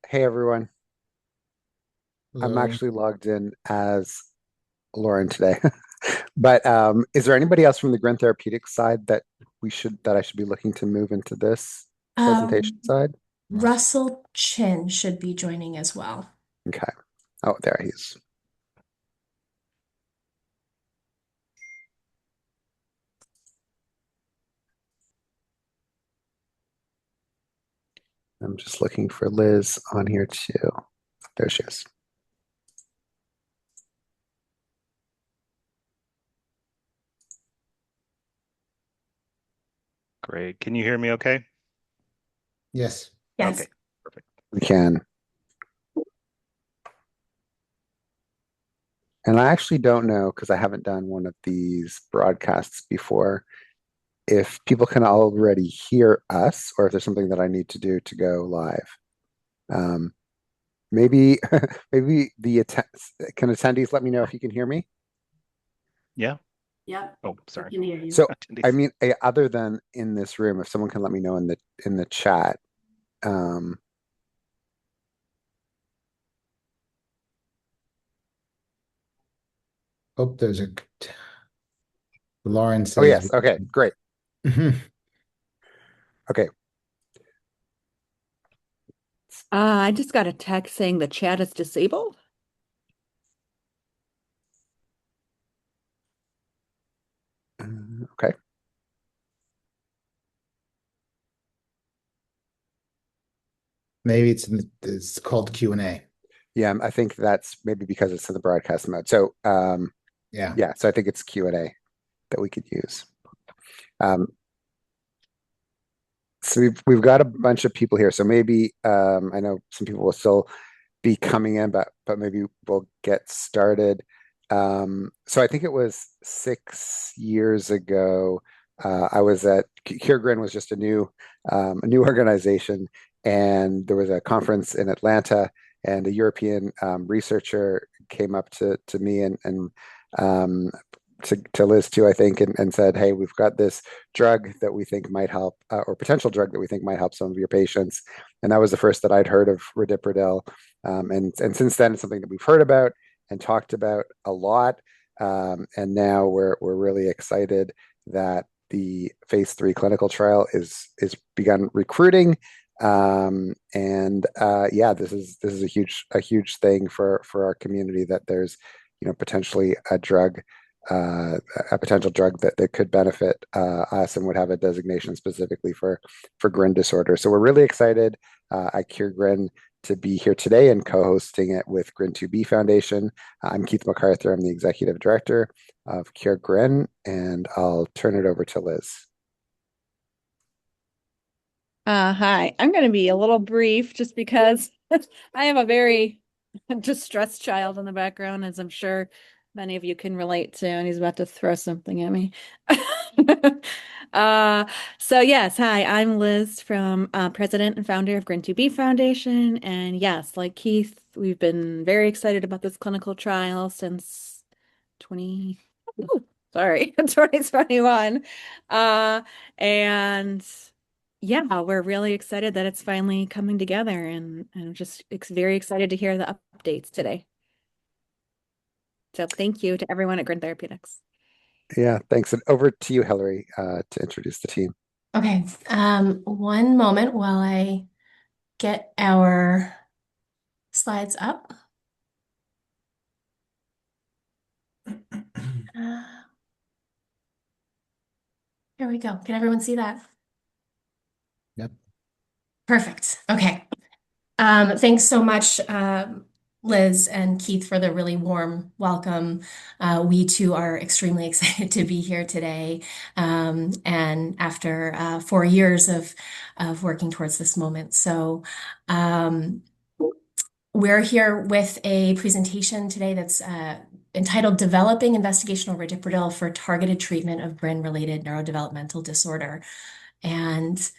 Hey everyone. I'm Hello. actually logged in as Lauren today. But is there anybody else from the Grin Therapeutics side that I should be looking to move into this presentation Um, side? Russ. Russell Chin should be joining as well. Okay. Oh, there he is. I'm just looking for Liz on here too. There she is. Great. Can you hear me okay? Yes. Yes. Okay, perfect. We can. And I actually don't know because I haven't done one of these broadcasts before if people can already hear us or if there's something that I need to do to go live. Um, maybe maybe can attendees let me know if you can hear me? Yeah. Yep, Oh, we sorry. can hear you. So I Attendees. mean, other than in this room, if someone can let me know in the chat. Um, Oh, Lauren oh says. yes, okay, great. Mhm. Okay, I just got a text saying the chat is disabled. okay. Maybe it's called Q&A. Yeah, I think that's maybe because it's in the broadcast mode. So Yeah. yeah, so I think it's Q&A that we could use. Um, so we've got a bunch of people here. So maybe I know some people will still be coming in, but maybe we'll get started. So I think it was 6 years ago. I was at GRIN was just a new organization, and there was a conference in Atlanta, and a European researcher came up to me and um, to Liz too, I think, and said, "Hey, we've got this drug that we think might help, or potential drug that we think might help some of your patients." And that was the first that I'd heard of Radiprodil. And since then, it's something that we've heard about and talked about a lot. And now we're really excited that the phase 3 clinical trial is begun recruiting. And yeah, this is a huge thing for our community that there's potentially uh, a potential drug that could benefit us and would have a designation specifically for GRIN disorder. So we're really excited at Cure GRIN to be here today and co-hosting it with GRIN 2B Foundation. I'm Keith MacArthur. I'm the executive director of Cure GRIN, and I'll turn it over to Liz. Hi, I'm going to be a little brief just because I have a very distressed child in the background, as I'm sure many of you can relate to, and he's about to throw something at me. Uh, so yes, hi, I'm Liz from President and founder of Grin 2B Foundation, and yes, like Keith, we've been very excited about this clinical trial since 20, ooh, sorry, 2021. And yeah, we're really excited that it's finally coming together, and I'm just very excited to hear the updates today. So thank you to everyone at Grin Therapeutics. Yeah, thanks. And over to you, Hillary, to introduce the team. Okay, one moment while I get our slides up. Uh, Here we go. Can everyone see that? Yep. Perfect. Okay. Thanks so much, Liz and Keith, for the really warm welcome. We too are extremely excited to be here today. And after 4 years of working towards this moment. So um, we're here with a presentation today that's entitled Developing Investigational Radiprodil for Targeted Treatment of GRIN-Related Neurodevelopmental Disorder. And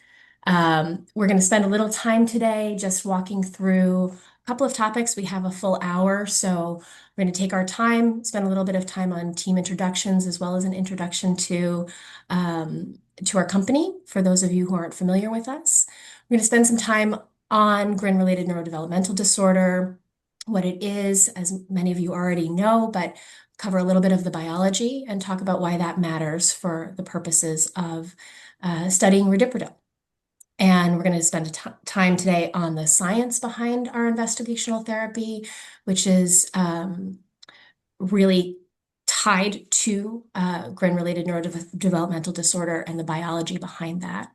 we're going to spend a little time today just walking through a couple of topics. We have a full hour, so we're going to take our time, spend a little bit of time on team introductions as well as an introduction to our company for those of you who aren't familiar with us. We're going to spend some time on GRIN-related neurodevelopmental disorder, what it is, as many of you already know, but cover a little bit of the biology and talk about why that matters for the purposes of studying Radiprodil. And we're going to spend time today on the science behind our investigational therapy, which is really tied to GRIN-related neurodevelopmental disorder and the biology behind that.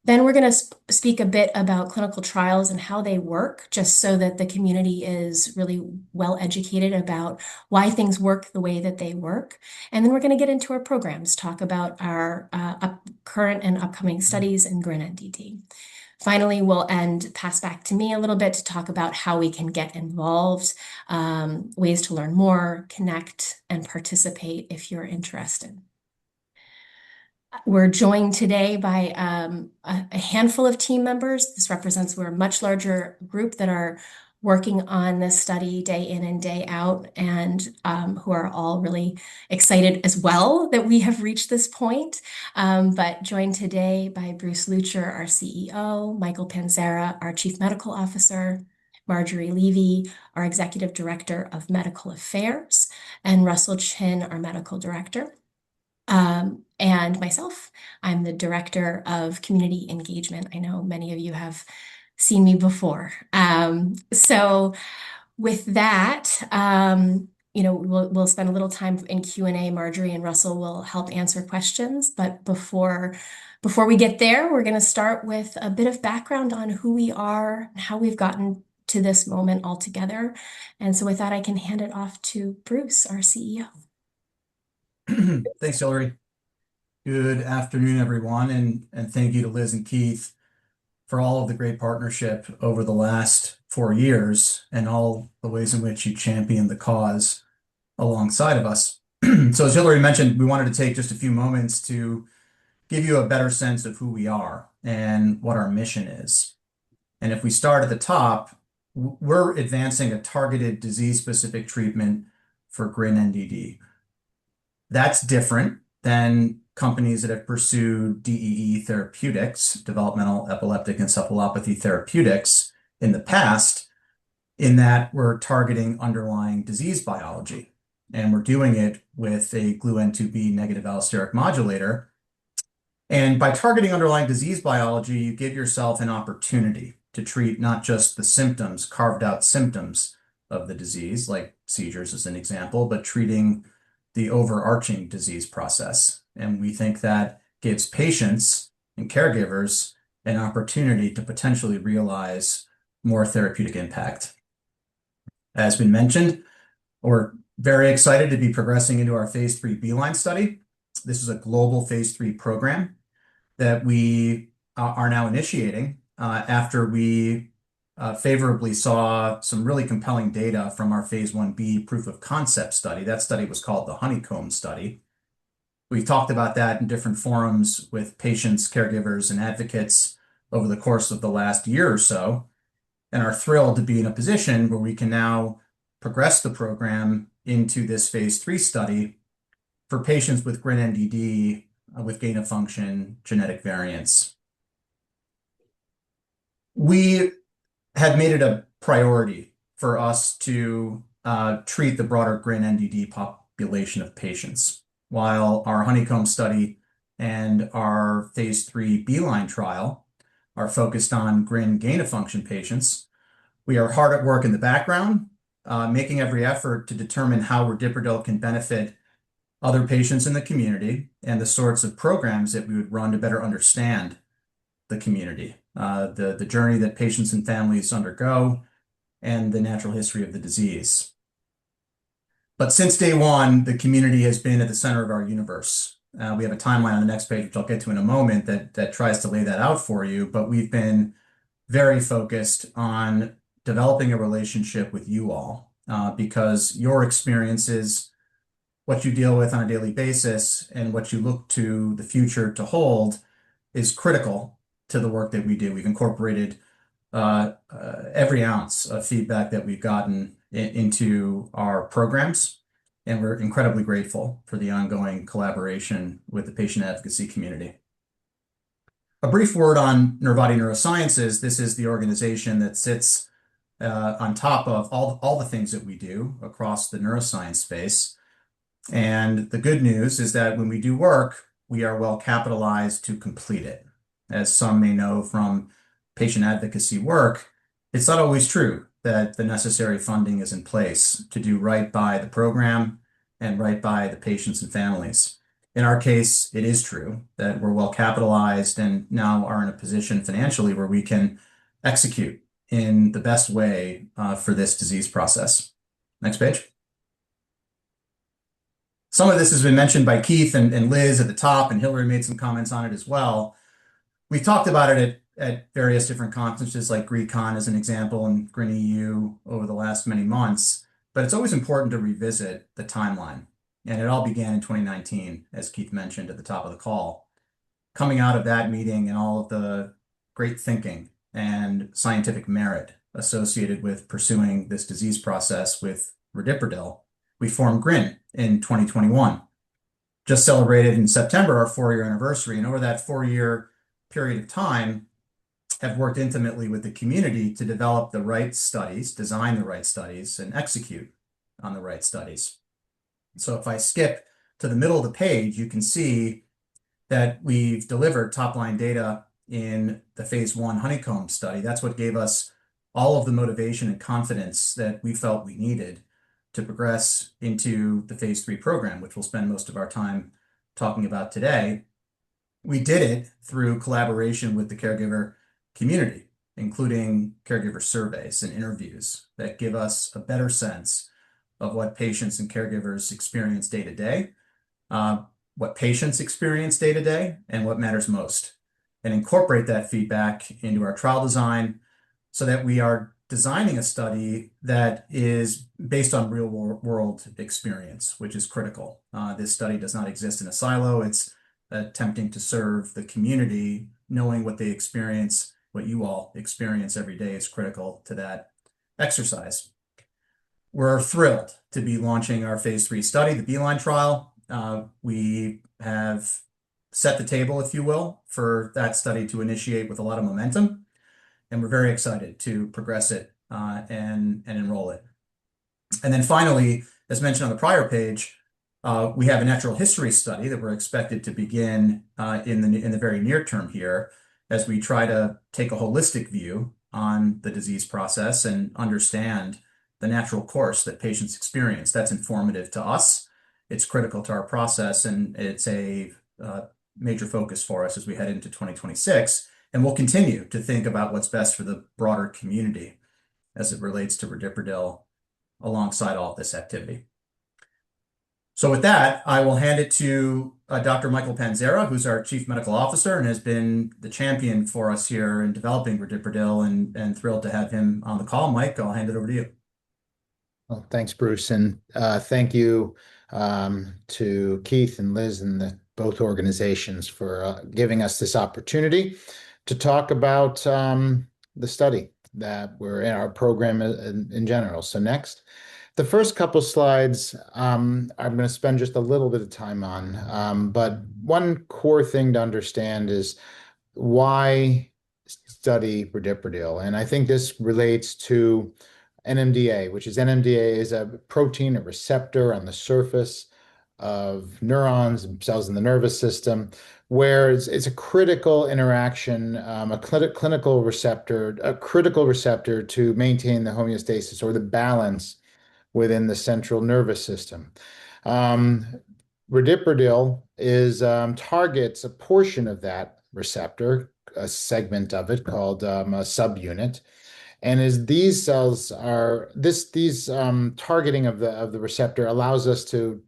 Then we're going to speak a bit about clinical trials and how they work, just so that the community is really well educated about why things work the way that they work. And then we're going to get into our programs, talk about our current and upcoming studies in GRIN-NDD. Finally, we'll pass back to me a little bit to talk about how we can get involved, ways to learn more, connect, and participate if you're interested. We're joined today by a handful of team members. This represents we're a much larger group that are working on this study day in and day out, and who are all really excited as well that we have reached this point. But joined today by Bruce Lucher, our CEO, Michael Panzera, our Chief Medical Officer, Marjorie Levy, our Executive Director of Medical Affairs, and Russell Chin, our Medical Director. And myself, I'm the Director of Community Engagement. I know many of you have seen me before. So with that, we'll spend a little time in Q&A. Marjorie and Russell will help answer questions. But before we get there, we're going to start with a bit of background on who we are and how we've gotten to this moment altogether. And so with that, I can hand it off to Bruce, our CEO. Thanks, Hillary. Good afternoon, everyone, and thank you to Liz and Keith for all of the great partnership over the last 4 years and all the ways in which you championed the cause alongside of us. So as Hillary mentioned, we wanted to take just a few moments to give you a better sense of who we are and what our mission is. And if we start at the top, we're advancing a targeted disease-specific treatment for GRIN-NDD. That's different than companies that have pursued DEE therapeutics, developmental epileptic encephalopathy therapeutics, in the past, in that we're targeting underlying disease biology. And we're doing it with a glu-N2B negative allosteric modulator. And by targeting underlying disease biology, you give yourself an opportunity to treat not just the symptoms, carved out symptoms of the disease, like seizures as an example, but treating the overarching disease process. And we think that gives patients and caregivers an opportunity to potentially realize more therapeutic impact. As been mentioned, we're very excited to be progressing into our phase 3 Beeline study. This is a global phase 3 program that we are now initiating after we favorably saw some really compelling data from our phase 1b proof of concept study. That study was called the Honeycomb study. We've talked about that in different forums with patients, caregivers, and advocates over the course of the last year or so, and are thrilled to be in a position where we can now progress the program into this phase 3 study for patients with GRIN-NDD with gain-of-function genetic variants. We had made it a priority for us to treat the broader GRIN-NDD population of patients. While our Honeycomb study and our phase 3 Beeline trial are focused on GRIN gain-of-function patients, we are hard at work in the background, making every effort to determine how Radiprodil can benefit other patients in the community and the sorts of programs that we would run to better understand the community, the journey that patients and families undergo, and the natural history of the disease. But since day one, the community has been at the center of our universe. We have a timeline on the next page, which I'll get to in a moment, that tries to lay that out for you. But we've been very focused on developing a relationship with you all because your experiences, what you deal with on a daily basis, and what you look to the future to hold is critical to the work that we do. We've incorporated every ounce of feedback that we've gotten into our programs, and we're incredibly grateful for the ongoing collaboration with the patient advocacy community. A brief word on Nervati Neurosciences. This is the organization that sits on top of all the things that we do across the neuroscience space. And the good news is that when we do work, we are well capitalized to complete it. As some may know from patient advocacy work, it's not always true that the necessary funding is in place to do right by the program and right by the patients and families. In our case, it is true that we're well capitalized and now are in a position financially where we can execute in the best way for this disease process. Next page. Some of this has been mentioned by Keith and Liz at the top, and Hillary made some comments on it as well. We talked about it at various different conferences like GRIN as an example and GRIN EU over the last many months, but it's always important to revisit the timeline. And it all began in 2019, as Keith mentioned at the top of the call. Coming out of that meeting and all of the great thinking and scientific merit associated with pursuing this disease process with Radiprodil, we formed GRIN in 2021. Just celebrated in September our 4-year anniversary, and over that 4-year period of time, have worked intimately with the community to develop the right studies, design the right studies, and execute on the right studies. So if I skip to the middle of the page, you can see that we've delivered top-line data in the phase 1 honeycomb study. That's what gave us all of the motivation and confidence that we felt we needed to progress into the phase 3 program, which we'll spend most of our time talking about today. We did it through collaboration with the caregiver community, including caregiver surveys and interviews that give us a better sense of what patients and caregivers experience day to day, what patients experience day to day, and what matters most, and incorporate that feedback into our trial design so that we are designing a study that is based on real world experience, which is critical. This study does not exist in a silo. It's attempting to serve the community, knowing what they experience, what you all experience every day is critical to that exercise. We're thrilled to be launching our phase 3 study, the Beeline trial. We have set the table, if you will, for that study to initiate with a lot of momentum. And we're very excited to progress it and enroll it. And then finally, as mentioned on the prior page, we have a natural history study that we're expected to begin in the very near term here as we try to take a holistic view on the disease process and understand the natural course that patients experience. That's informative to us. It's critical to our process, and it's a major focus for us as we head into 2026. And we'll continue to think about what's best for the broader community as it relates to Radiprodil alongside all of this activity. So with that, I will hand it to Dr. Michael Panzera, who's our Chief Medical Officer and has been the champion for us here in developing Radiprodil, and thrilled to have him on the call. Mike, I'll hand it over to you. Well, thanks, Bruce, and thank you to Keith and Liz and both organizations for giving us this opportunity to talk about the study that we're in, our program in general. So next, the first couple slides I'm going to spend just a little bit of time on, but one core thing to understand is why study Radiprodil, and I think this relates to NMDA, which is NMDA is a protein, a receptor on the surface of neurons and cells in the nervous system, where it's a critical interaction, a critical receptor to maintain the homeostasis or the balance within the central nervous system. Radiprodil targets a portion of that receptor, a segment of it called a subunit. And as these cells are, these targeting of the receptor allows us to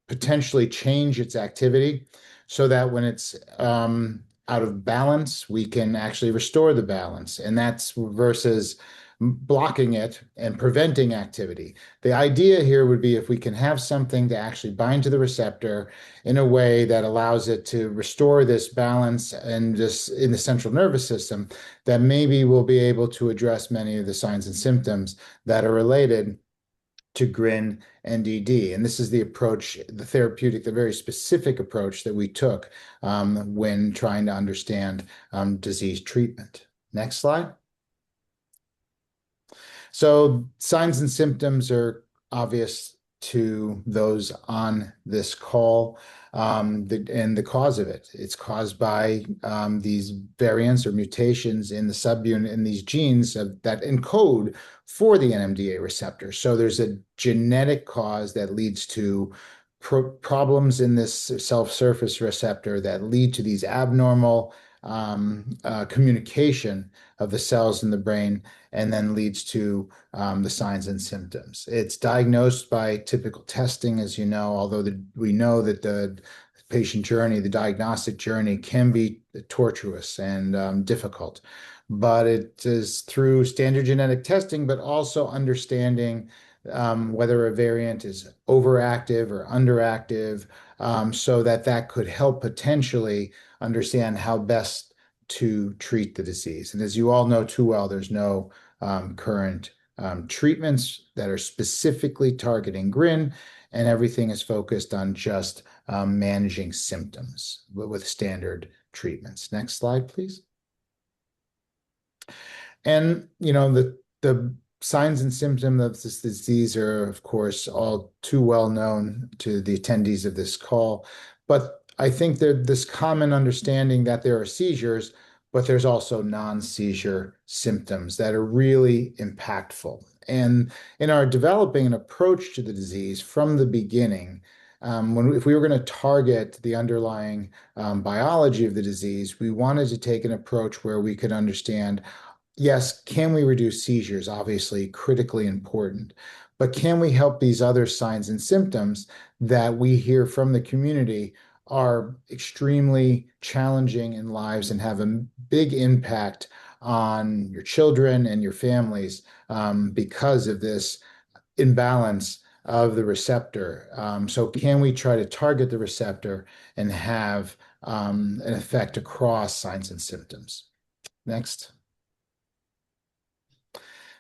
potentially change its activity so that when it's out of balance, we can actually restore the balance. And that's versus blocking it and preventing activity. The idea here would be if we can have something to actually bind to the receptor in a way that allows it to restore this balance and just in the central nervous system, that maybe we'll be able to address many of the signs and symptoms that are related to GRIN and ED. And this is the approach, the therapeutic, the very specific approach that we took when trying to understand disease treatment. Next slide. So signs and symptoms are obvious to those on this call, and the cause of it. It's caused by these variants or mutations in the subunit in these genes that encode for the NMDA receptor. So there's a genetic cause that leads to problems in this self-surface receptor that lead to these abnormal communication of the cells in the brain, and then leads to the signs and symptoms. It's diagnosed by typical testing, as you know, although we know that the patient journey, the diagnostic journey, can be tortuous and difficult. But it is through standard genetic testing, but also understanding whether a variant is overactive or underactive, so that could help potentially understand how best to treat the disease. And as you all know too well, there's no current treatments that are specifically targeting GRIN, and everything is focused on just managing symptoms with standard treatments. Next slide, please. And the signs and symptoms of this disease are, of course, all too well known to the attendees of this call. But I think there's this common understanding that there are seizures, but there's also non-seizure symptoms that are really impactful. And in our developing an approach to the disease from the beginning, if we were going to target the underlying biology of the disease, we wanted to take an approach where we could understand, yes, can we reduce seizures? Obviously, critically important. But can we help these other signs and symptoms that we hear from the community are extremely challenging in lives and have a big impact on your children and your families because of this imbalance of the receptor. So can we try to target the receptor and have an effect across signs and symptoms? Next.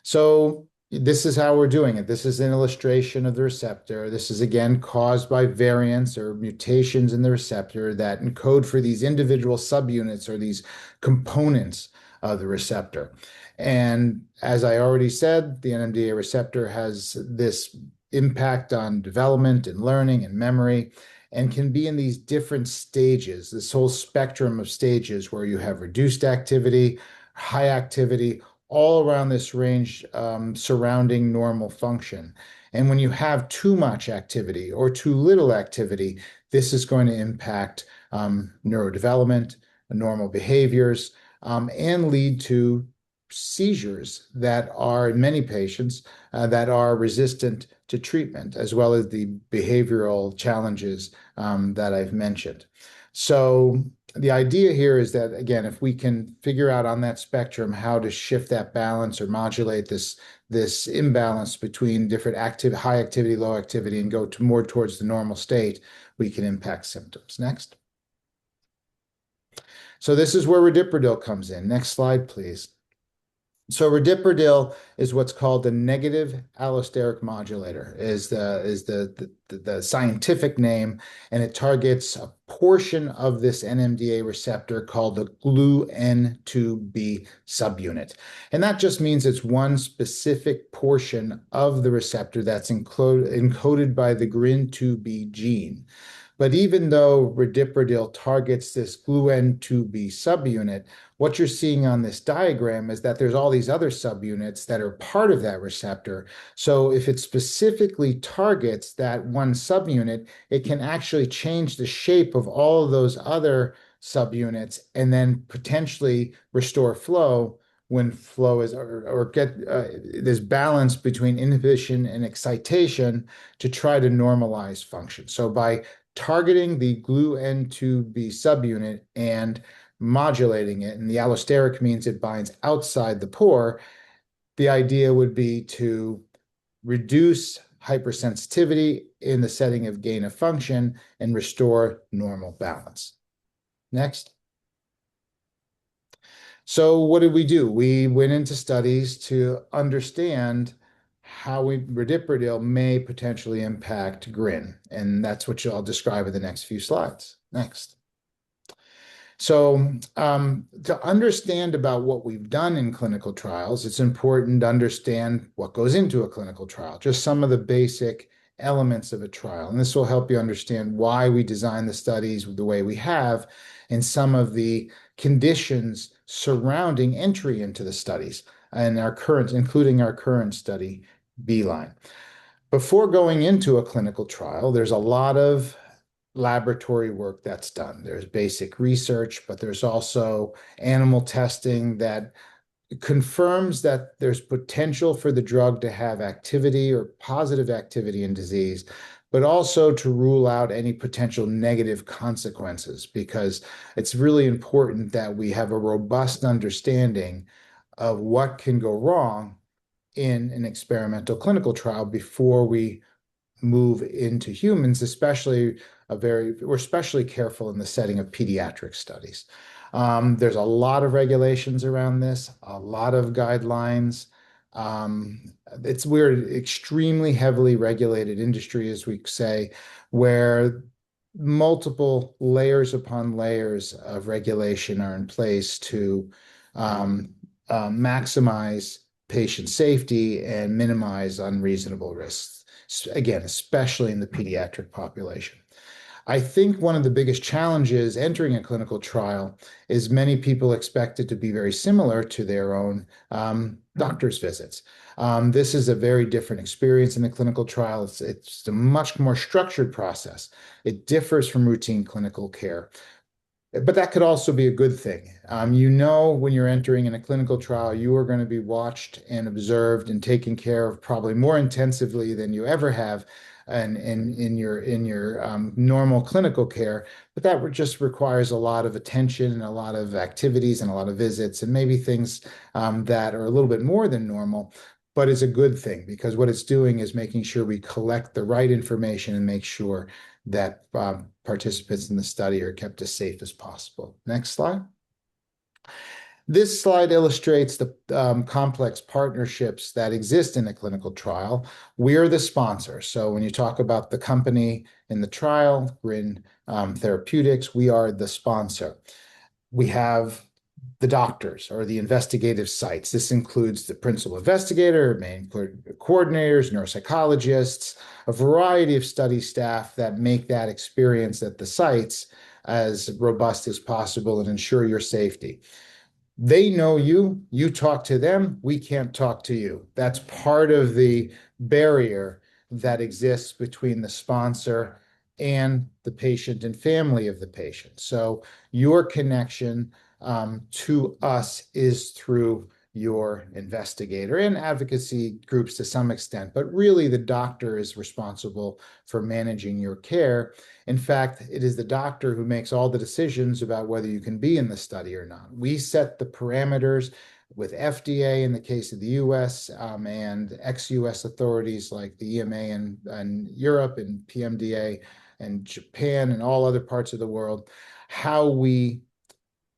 So this is how we're doing it. This is an illustration of the receptor. This is again caused by variants or mutations in the receptor that encode for these individual subunits or these components of the receptor. And as I already said, the NMDA receptor has this impact on development and learning and memory, and can be in these different stages, this whole spectrum of stages where you have reduced activity, high activity, all around this range surrounding normal function. And when you have too much activity or too little activity, this is going to impact neurodevelopment, normal behaviors, and lead to seizures that are, in many patients, that are resistant to treatment, as well as the behavioral challenges that I've mentioned. So the idea here is that, again, if we can figure out on that spectrum how to shift that balance or modulate this imbalance between different high activity, low activity, and go more towards the normal state, we can impact symptoms. Next. So this is where Radiprodil comes in. Next slide, please. So Radiprodil is what's called the negative allosteric modulator, is the scientific name, and it targets a portion of this NMDA receptor called the GluN2B subunit. And that just means it's one specific portion of the receptor that's encoded by the GRIN2B gene. But even though Radiprodil targets this GluN2B subunit, what you're seeing on this diagram is that there's all these other subunits that are part of that receptor. So if it specifically targets that one subunit, it can actually change the shape of all of those other subunits and then potentially restore flow when flow is, or get this balance between inhibition and excitation to try to normalize function. So by targeting the GluN2B subunit and modulating it, and the allosteric means it binds outside the pore, the idea would be to reduce hypersensitivity in the setting of gain of function and restore normal balance. Next. So what did we do? We went into studies to understand how Radiprodil may potentially impact GRIN. And that's what I'll describe in the next few slides. Next. So to understand about what we've done in clinical trials, it's important to understand what goes into a clinical trial, just some of the basic elements of a trial. And this will help you understand why we design the studies the way we have and some of the conditions surrounding entry into the studies and including our current study, Beeline. Before going into a clinical trial, there's a lot of laboratory work that's done. There's basic research, but there's also animal testing that confirms that there's potential for the drug to have activity or positive activity in disease, but also to rule out any potential negative consequences, because it's really important that we have a robust understanding of what can go wrong in an experimental clinical trial before we move into humans, we're especially careful in the setting of pediatric studies. There's a lot of regulations around this, a lot of guidelines. We're extremely heavily regulated industry, as we say, where multiple layers upon layers of regulation are in place to maximize patient safety and minimize unreasonable risks, again, especially in the pediatric population. I think one of the biggest challenges entering a clinical trial is many people expect it to be very similar to their own doctor's visits. This is a very different experience in the clinical trial. It's a much more structured process. It differs from routine clinical care. But that could also be a good thing. When you're entering in a clinical trial, you are going to be watched and observed and taken care of probably more intensively than you ever have in your normal clinical care. But that just requires a lot of attention and a lot of activities and a lot of visits and maybe things that are a little bit more than normal. But it's a good thing, because what it's doing is making sure we collect the right information and make sure that participants in the study are kept as safe as possible. Next slide. This slide illustrates the complex partnerships that exist in a clinical trial. We're the sponsor. So when you talk about the company in the trial, GRIN Therapeutics, we are the sponsor. We have the doctors or the investigative sites. This includes the principal investigator, main coordinators, neuropsychologists, a variety of study staff that make that experience at the sites as robust as possible and ensure your safety. They know you, you talk to them, we can't talk to you. That's part of the barrier that exists between the sponsor and the patient and family of the patient. So your connection to us is through your investigator and advocacy groups to some extent, but really the doctor is responsible for managing your care. In fact, it is the doctor who makes all the decisions about whether you can be in the study or not. We set the parameters with FDA in the case of the US and ex-US authorities like the EMA and Europe and PMDA and Japan and all other parts of the world,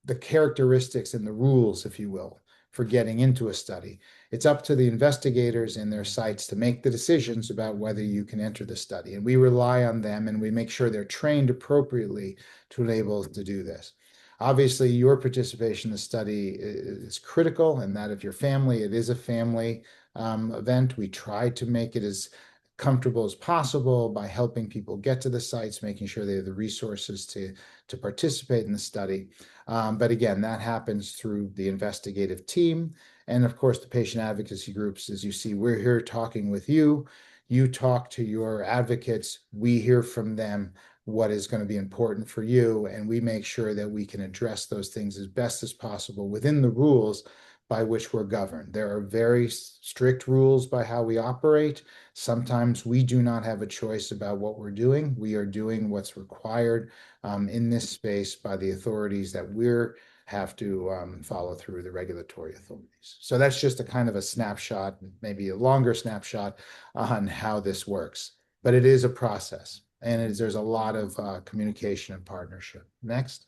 the characteristics and the rules, if you will, for getting into a study. It's up to the investigators and their sites to make the decisions about whether you can enter the study. And we rely on them and we make sure they're trained appropriately to enable us to do this. Obviously, your participation in the study is critical, and that of your family. It is a family event. We try to make it as comfortable as possible by helping people get to the sites, making sure they have the resources to participate in the study. But again, that happens through the investigative team. And of course, the patient advocacy groups. As you see, we're here talking with you. You talk to your advocates. We hear from them what is going to be important for you. And we make sure that we can address those things as best as possible within the rules by which we're governed. There are very strict rules by how we operate. Sometimes we do not have a choice about what we're doing. We are doing what's required in this space by the authorities that we have to follow through, the regulatory authorities. So that's just a kind of a snapshot, maybe a longer snapshot on how this works. But it is a process, and there's a lot of communication and partnership. Next.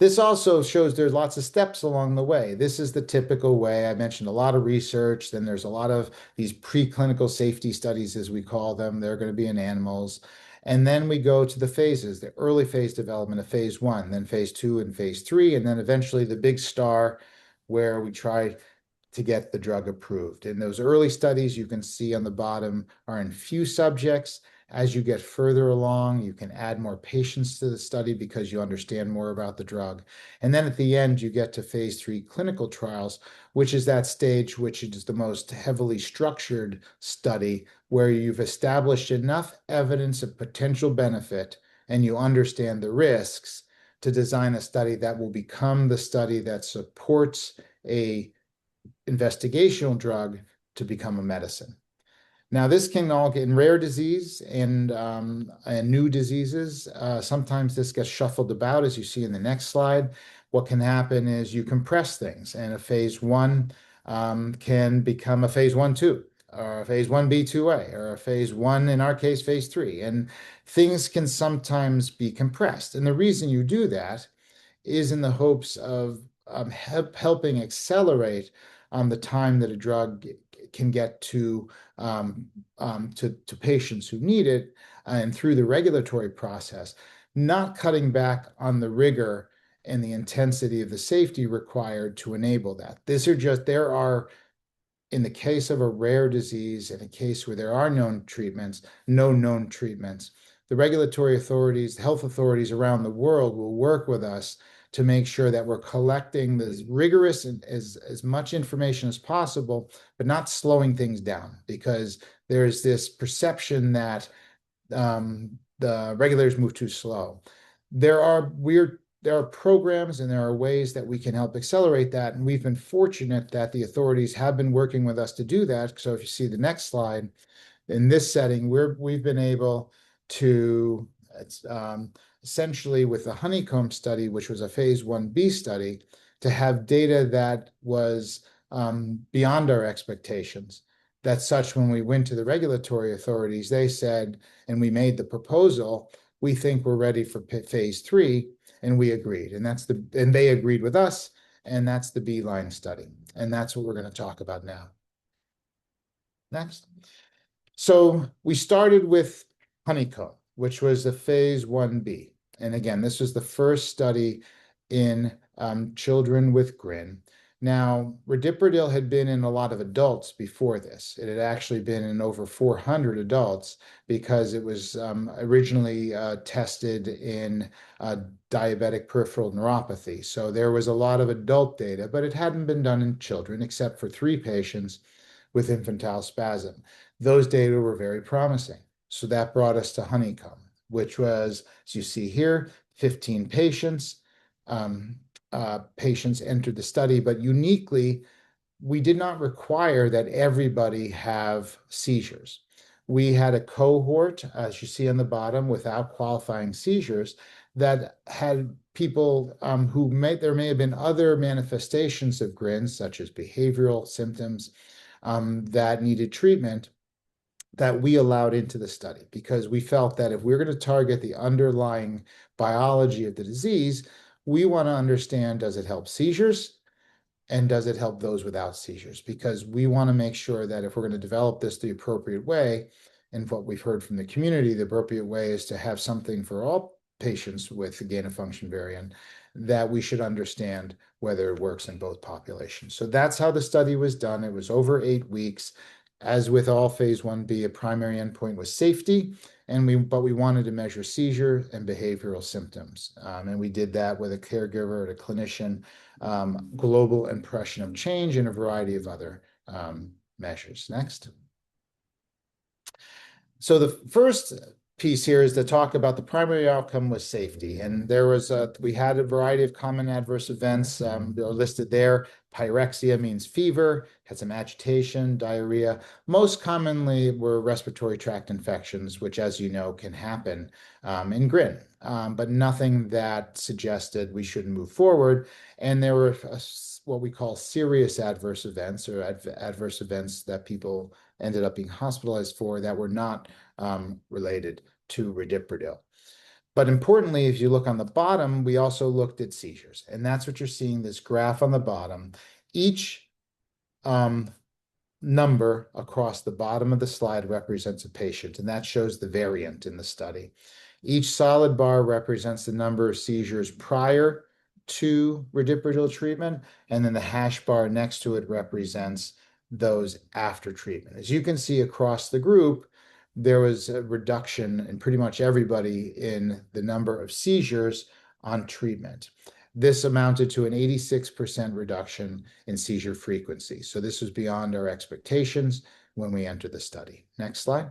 This also shows there's lots of steps along the way. This is the typical way. I mentioned a lot of research. Then there's a lot of these preclinical safety studies, as we call them. They're going to be in animals. And then we go to the phases, the early phase development of phase 1, then phase 2 and phase 3, and then eventually the big star where we try to get the drug approved. And those early studies you can see on the bottom are in few subjects. As you get further along, you can add more patients to the study because you understand more about the drug. And then at the end, you get to phase 3 clinical trials, which is that stage which is the most heavily structured study where you've established enough evidence of potential benefit and you understand the risks to design a study that will become the study that supports a investigational drug to become a medicine. Now, this can all get in rare disease and new diseases. Sometimes this gets shuffled about, as you see in the next slide. What can happen is you compress things, and a phase 1 can become a phase 1/2, or a phase 1b/2a, or a phase 1, in our case, phase 3. And things can sometimes be compressed. And the reason you do that is in the hopes of helping accelerate the time that a drug can get to patients who need it, and through the regulatory process, not cutting back on the rigor and the intensity of the safety required to enable that. There are, in the case of a rare disease, in a case where there are no known treatments, the regulatory authorities, the health authorities around the world will work with us to make sure that we're collecting as rigorous and as much information as possible, but not slowing things down, because there's this perception that the regulators move too slow. There are programs and there are ways that we can help accelerate that, and we've been fortunate that the authorities have been working with us to do that. So if you see the next slide, in this setting, we've been able to essentially, with the honeycomb study, which was a phase 1b study, to have data that was beyond our expectations. That's such when we went to the regulatory authorities, they said, and we made the proposal, we think we're ready for phase 3, and we agreed. And they agreed with us, and that's the Beeline study. And that's what we're going to talk about now. Next. So we started with honeycomb, which was the phase 1b. And again, this was the first study in children with GRIN. Now, Radiprodil had been in a lot of adults before this. It had actually been in over 400 adults because it was originally tested in diabetic peripheral neuropathy. So there was a lot of adult data, but it hadn't been done in children except for 3 patients with infantile spasm. Those data were very promising. So that brought us to honeycomb, which was, as you see here, 15 patients. Patients entered the study, but uniquely, we did not require that everybody have seizures. We had a cohort, as you see on the bottom, without qualifying seizures, that had people there may have been other manifestations of GRIN, such as behavioral symptoms, that needed treatment, that we allowed into the study, because we felt that if we're going to target the underlying biology of the disease, we want to understand, does it help seizures, and does it help those without seizures? Because we want to make sure that if we're going to develop this the appropriate way, and what we've heard from the community, the appropriate way is to have something for all patients with the gain-of-function variant, that we should understand whether it works in both populations. So that's how the study was done. It was over 8 weeks. As with all phase 1b, a primary endpoint was safety, but we wanted to measure seizure and behavioral symptoms. And we did that with a caregiver and a clinician, global impression of change, and a variety of other measures. Next. So the first piece here is to talk about the primary outcome was safety. And we had a variety of common adverse events. They're listed there. Pyrexia means fever, had some agitation, diarrhea. Most commonly were respiratory tract infections, which, as you know, can happen in GRIN, but nothing that suggested we shouldn't move forward. And there were what we call serious adverse events, or adverse events that people ended up being hospitalized for, that were not related to Radiprodil. But importantly, if you look on the bottom, we also looked at seizures. And that's what you're seeing, this graph on the bottom. Each number across the bottom of the slide represents a patient, and that shows the variant in the study. Each solid bar represents the number of seizures prior to Radiprodil treatment, and then the hash bar next to it represents those after treatment. As you can see across the group, there was a reduction in pretty much everybody in the number of seizures on treatment. This amounted to an 86% reduction in seizure frequency. So this was beyond our expectations when we entered the study. Next slide.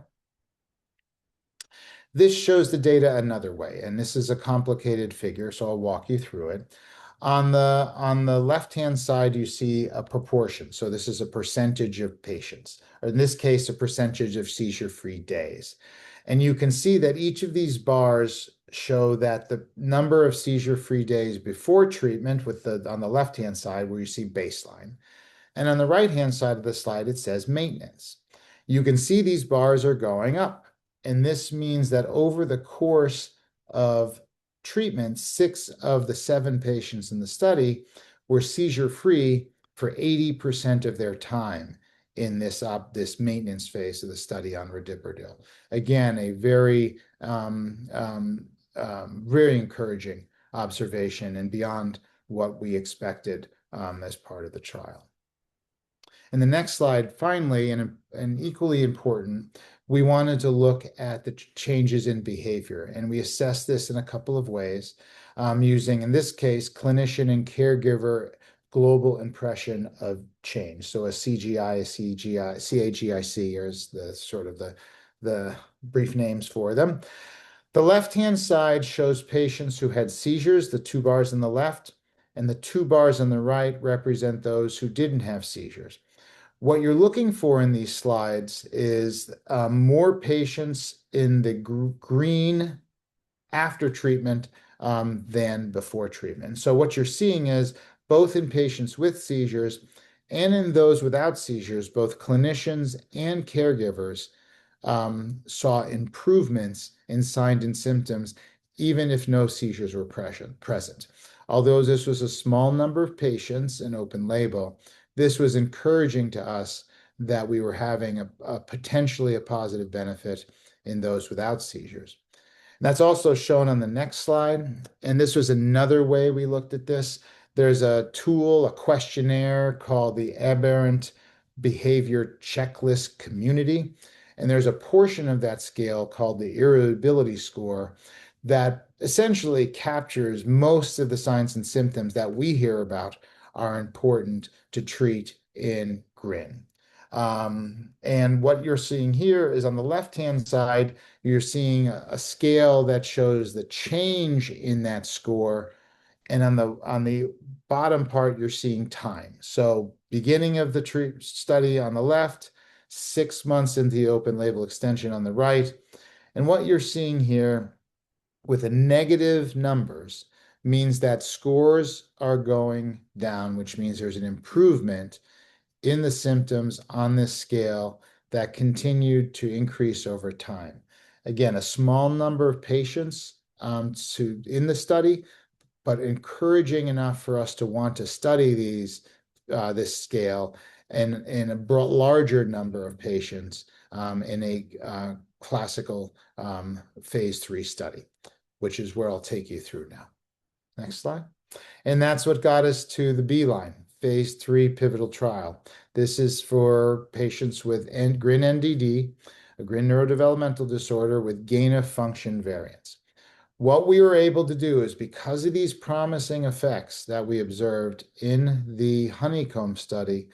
This shows the data another way, and this is a complicated figure, so I'll walk you through it. On the left-hand side, you see a proportion. So this is a percentage of patients, or in this case, a percentage of seizure-free days. And you can see that each of these bars show that the number of seizure-free days before treatment on the left-hand side where you see baseline. And on the right-hand side of the slide, it says maintenance. You can see these bars are going up. And this means that over the course of treatment, 6 of the 7 patients in the study were seizure-free for 80% of their time in this maintenance phase of the study on Radiprodil. Again, a very encouraging observation and beyond what we expected as part of the trial. And the next slide, finally, and equally important, we wanted to look at the changes in behavior. And we assessed this in a couple of ways, using, in this case, clinician and caregiver global impression of change. So a CGI, a CGI, CAGIC, or is the sort of the brief names for them. The left-hand side shows patients who had seizures, the 2 bars on the left, and the 2 bars on the right represent those who didn't have seizures. What you're looking for in these slides is more patients in the green after treatment than before treatment. So what you're seeing is both in patients with seizures and in those without seizures, both clinicians and caregivers saw improvements in signs and symptoms, even if no seizures were present. Although this was a small number of patients in open label, this was encouraging to us that we were having a potentially a positive benefit in those without seizures. And that's also shown on the next slide. And this was another way we looked at this. There's a tool, a questionnaire called the Aberrant Behavior Checklist Community. And there's a portion of that scale called the Irritability Score that essentially captures most of the signs and symptoms that we hear about are important to treat in GRIN. And what you're seeing here is on the left-hand side, you're seeing a scale that shows the change in that score. And on the bottom part, you're seeing time. So beginning of the study on the left, 6 months into the open label extension on the right. And what you're seeing here with the negative numbers means that scores are going down, which means there's an improvement in the symptoms on this scale that continued to increase over time. Again, a small number of patients in the study, but encouraging enough for us to want to study this scale and in a larger number of patients in a classical phase 3 study, which is where I'll take you through now. Next slide. And that's what got us to the B-line, phase 3 pivotal trial. This is for patients with GRIN NDD, a GRIN neurodevelopmental disorder with gain-of-function variants. What we were able to do is, because of these promising effects that we observed in the honeycomb study,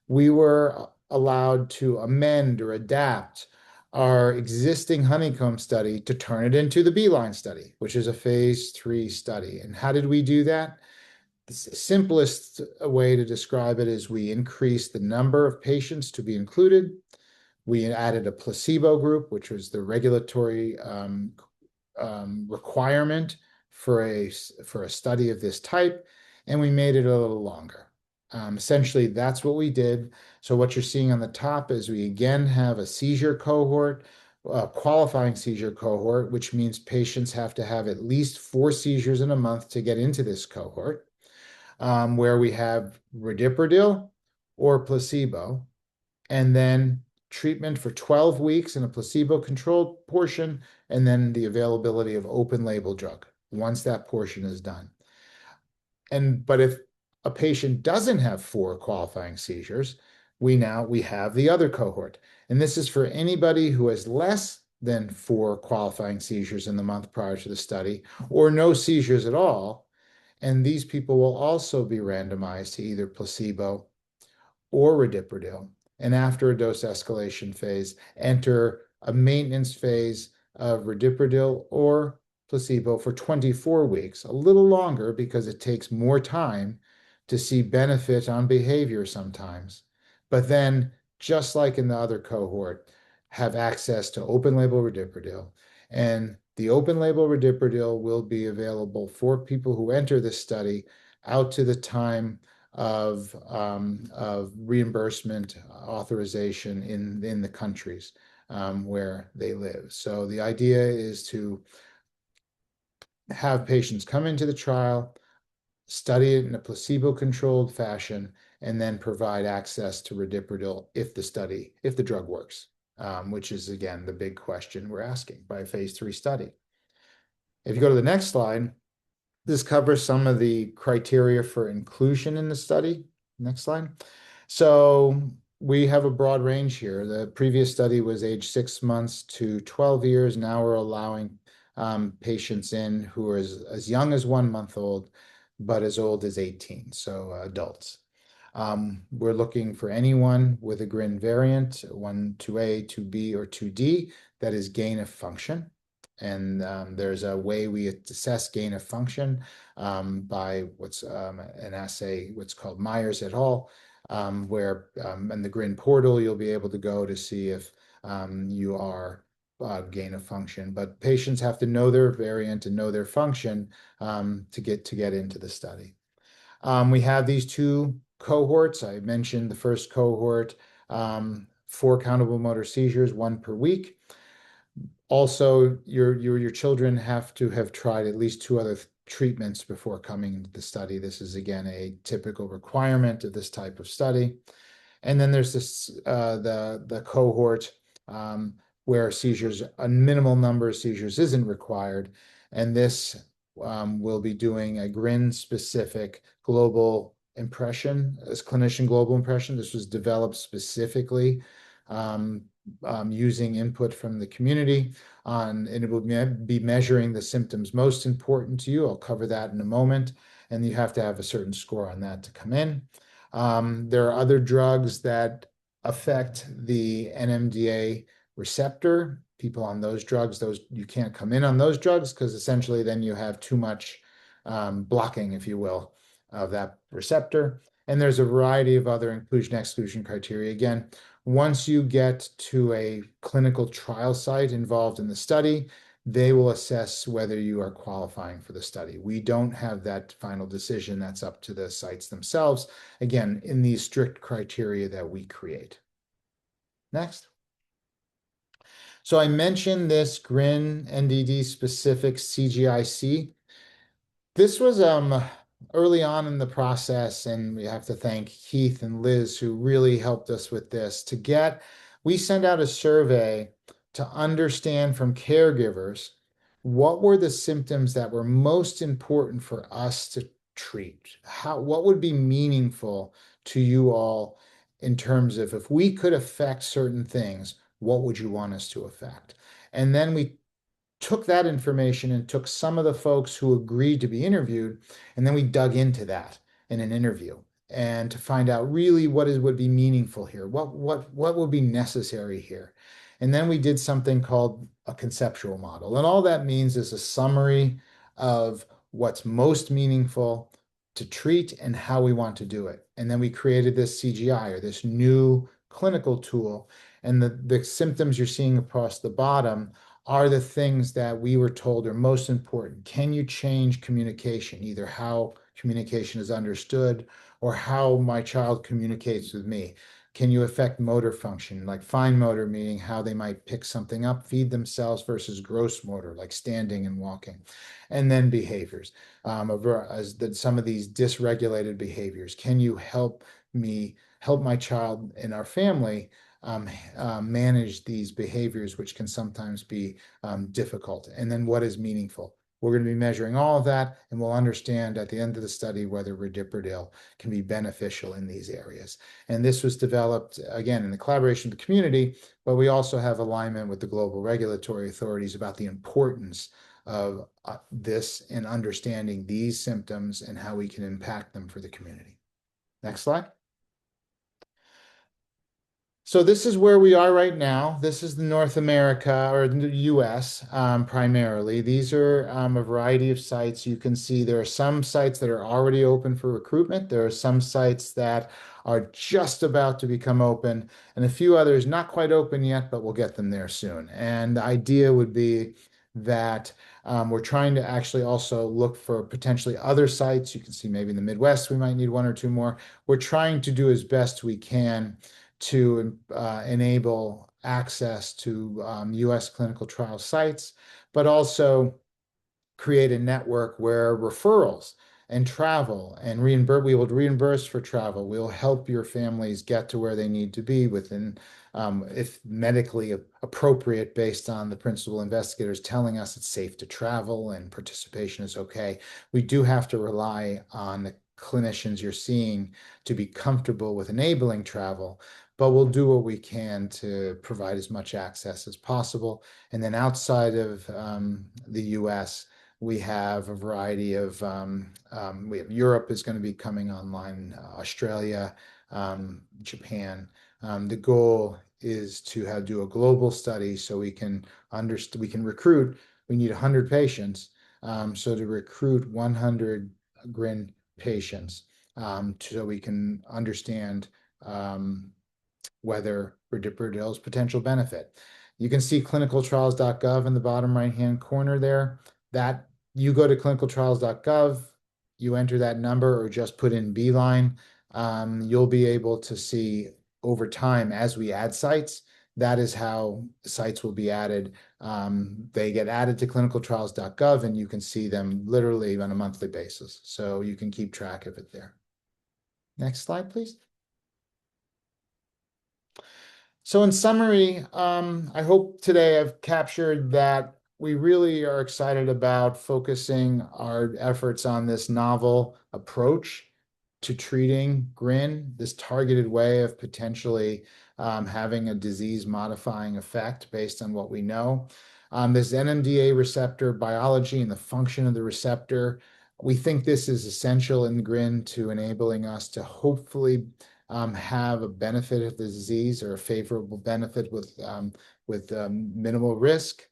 we were allowed to amend or adapt our existing honeycomb study to turn it into the B-line study, which is a phase 3 study. And how did we do that? The simplest way to describe it is we increased the number of patients to be included. We added a placebo group, which was the regulatory requirement for a study of this type, and we made it a little longer. Essentially, that's what we did. So what you're seeing on the top is we again have a seizure cohort qualifying seizure cohort, which means patients have to have at least 4 seizures in a month to get into this cohort, where we have Radiprodil or placebo, and then treatment for 12 weeks in a placebo-controlled portion, and then the availability of open label drug once that portion is done. But if a patient doesn't have 4 qualifying seizures, we have the other cohort. And this is for anybody who has less than 4 qualifying seizures in the month prior to the study, or no seizures at all. And these people will also be randomized to either placebo or Radiprodil. And after a dose escalation phase, enter a maintenance phase of Radiprodil or placebo for 24 weeks, a little longer because it takes more time to see benefit on behavior sometimes. But then, just like in the other cohort, have access to open label Radiprodil. And the open label Radiprodil will be available for people who enter this study out to the time of reimbursement authorization in the countries where they live. So the idea is to have patients come into the trial, study it in a placebo-controlled fashion, and then provide access to Radiprodil if the drug works, which is, again, the big question we're asking by a phase 3 study. If you go to the next slide, this covers some of the criteria for inclusion in the study. Next slide. So we have a broad range here. The previous study was age 6 months to 12 years. Now we're allowing patients in who are as young as 1 month old, but as old as 18, so adults. We're looking for anyone with a GRIN variant, 1, 2A, 2B, or 2D, that is gain of function. And there's a way we assess gain of function by what's an assay, what's called Myers et al., where in the GRIN portal, you'll be able to go to see if you are gain of function. But patients have to know their variant and know their function to get into the study. We have these 2 cohorts. I mentioned the first cohort, 4 countable motor seizures, 1 per week. Also, your children have to have tried at least 2 other treatments before coming into the study. This is, again, a typical requirement of this type of study. And then there's this the cohort where a minimal number of seizures isn't required, and this will be doing a GRIN-specific global impression, as clinician global impression. This was developed specifically using input from the community and it will be measuring the symptoms most important to you. I'll cover that in a moment. And you have to have a certain score on that to come in. There are other drugs that affect the NMDA receptor. People on those drugs, you can't come in on those drugs because essentially then you have too much blocking, if you will, of that receptor. And there's a variety of other inclusion-exclusion criteria. Again, once you get to a clinical trial site involved in the study, they will assess whether you are qualifying for the study. We don't have that final decision. That's up to the sites themselves, again, in these strict criteria that we create. Next. So I mentioned this GRIN NDD specific CGIC. This was early on in the process, and we have to thank Keith and Liz who really helped us with this. We sent out a survey to understand from caregivers what were the symptoms that were most important for us to treat. What would be meaningful to you all in terms of if we could affect certain things, what would you want us to affect? And then we took that information and took some of the folks who agreed to be interviewed, and then we dug into that in an interview and to find out really what would be meaningful here, what would be necessary here. And then we did something called a conceptual model. And all that means is a summary of what's most meaningful to treat and how we want to do it. And then we created this CGI, or this new clinical tool. And the symptoms you're seeing across the bottom are the things that we were told are most important. Can you change communication, either how communication is understood, or how my child communicates with me. Can you affect motor function, like fine motor, meaning how they might pick something up, feed themselves, versus gross motor, like standing and walking. And then behaviors, some of these dysregulated behaviors. Can you help my child and our family manage these behaviors, which can sometimes be difficult? And then what is meaningful? We're going to be measuring all of that, and we'll understand at the end of the study whether Radiprodil can be beneficial in these areas. And this was developed, again, in the collaboration with the community, but we also have alignment with the global regulatory authorities about the importance of this and understanding these symptoms and how we can impact them for the community. Next slide. So this is where we are right now. This is the North America, or the US primarily. These are a variety of sites. You can see there are some sites that are already open for recruitment. There are some sites that are just about to become open, and a few others not quite open yet, but we'll get them there soon. And the idea would be that we're trying to actually also look for potentially other sites. You can see maybe in the Midwest, we might need one or two more. We're trying to do as best we can to enable access to US clinical trial sites, but also create a network where referrals and travel and we will reimburse for travel. We'll help your families get to where they need to be within, if medically appropriate, based on the principal investigators telling us it's safe to travel and participation is okay. We do have to rely on the clinicians you're seeing to be comfortable with enabling travel, but we'll do what we can to provide as much access as possible. And then outside of the US, we have a variety of, we have Europe is going to be coming online, Australia, Japan. The goal is to do a global study so we can recruit. We need 100 patients. So to recruit 100 GRIN patients, so we can understand whether Radiprodil's potential benefit. You can see clinicaltrials.gov in the bottom right-hand corner there. That you go to clinicaltrials.gov, you enter that number or just put in Beeline. You'll be able to see over time as we add sites. That is how sites will be added. They get added to clinicaltrials.gov, and you can see them literally on a monthly basis. So you can keep track of it there. Next slide, please. So in summary, I hope today I've captured that we really are excited about focusing our efforts on this novel approach to treating GRIN, this targeted way of potentially having a disease-modifying effect based on what we know. This NMDA receptor biology and the function of the receptor, we think this is essential in GRIN to enabling us to hopefully have a benefit of the disease, or a favorable benefit with minimal risk.